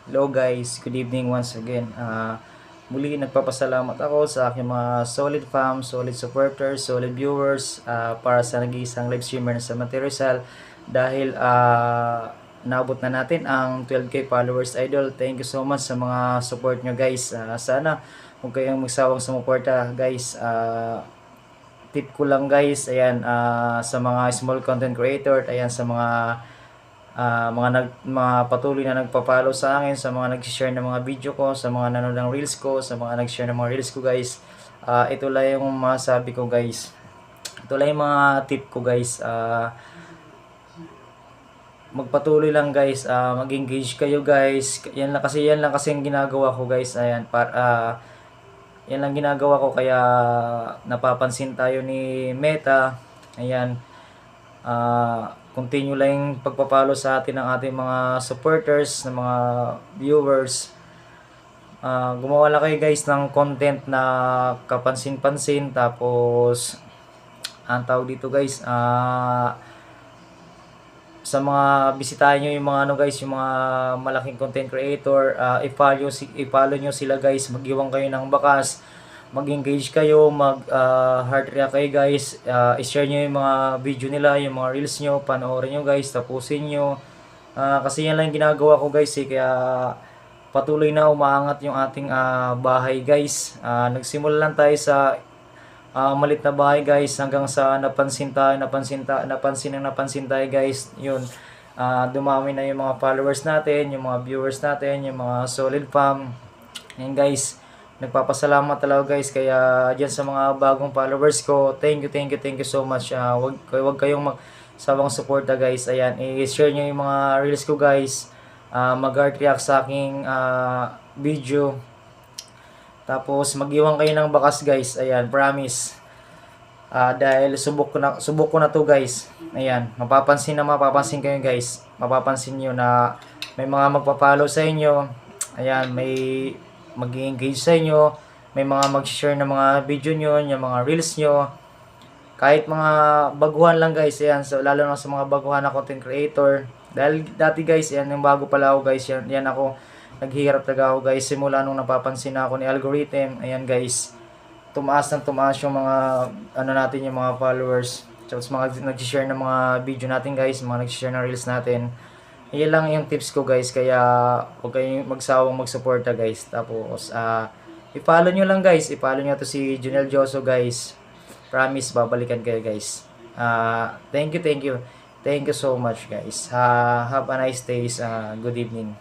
Hello guys, good evening once again. Muli nagpapasalamat ako sa aking mga solid fam, solid supporters, solid viewers para sa nag-iisang live streamer na sa Rizal dahil naabot na natin ang 12k followers idol. Thank you so much sa mga support nyo guys. Sana huwag kayong magsawang sumuporta guys. Tip ko lang guys, ayan, sa mga small content creator, ayan, sa mga patuloy na nagpa-follow sa akin, sa mga nag-share ng mga video ko, sa mga nanonood ng reels ko, sa mga nag-share ng mga reels ko guys. Ito lang yung masabi ko guys. Ito lang yung mga tip ko guys. Magpatuloy lang guys, mag-engage kayo guys. Yan lang kasi yung ginagawa ko guys. Ayan, yan lang ginagawa ko kaya napapansin tayo ni Meta. Ayan. Continue lang yung pagpapalo sa atin ng ating mga supporters, ng mga viewers. Gumawa lang kayo guys ng content na kapansin-pansin, tapos ang tawag dito guys, sa mga bisitahin nyo yung mga ano guys, yung mga malaking content creator, i-follow nyo sila guys, mag-iwan kayo ng bakas, mag-engage kayo, heart react kayo guys, i-share nyo yung mga video nila, yung mga reels nyo, panoorin nyo guys, tapusin nyo. Kasi yan lang yung ginagawa ko guys kaya patuloy na umaangat yung ating bahay guys. Nagsimula lang tayo sa malit na bahay guys hanggang sa napansin tayo guys. Yun, dumami na yung mga followers natin, yung mga viewers natin, yung mga solid fam. Yan guys, nagpapasalamat talaga guys kaya diyan sa mga bagong followers ko. Thank you so much. Wag kayong magsawang suporta guys. Ayan, i-share niyo yung mga reels ko guys. Mag-heart react sa aking video. Tapos mag-iwan kayo ng bakas guys. Ayan, promise. Dahil subok ko na to guys. Ayan, mapapansin kayo guys. Mapapansin niyo na may mga magpa-follow sa inyo. Ayan, may mag-engage sa inyo, may mga mag-share ng mga video nyo, yung mga reels nyo, kahit mga baguhan lang guys, yan, so, lalo na sa mga baguhan na content creator, dahil dati guys, yan yung bago pala ako guys, yan ako, naghihirap talaga ako guys, simula nung napapansin na ako ni algorithm, ayan guys, tumaas yung mga, ano natin, yung mga followers, so mga nag-share ng mga video natin guys, mga nag-share ng reels natin. Yan lang yung tips ko guys, kaya huwag kayong magsawang magsuporta guys. Tapos i-follow nyo lang guys, i-follow nyo to si Junel Joso guys. Promise babalikan kayo guys. Thank you so much guys. Have a nice day, good evening.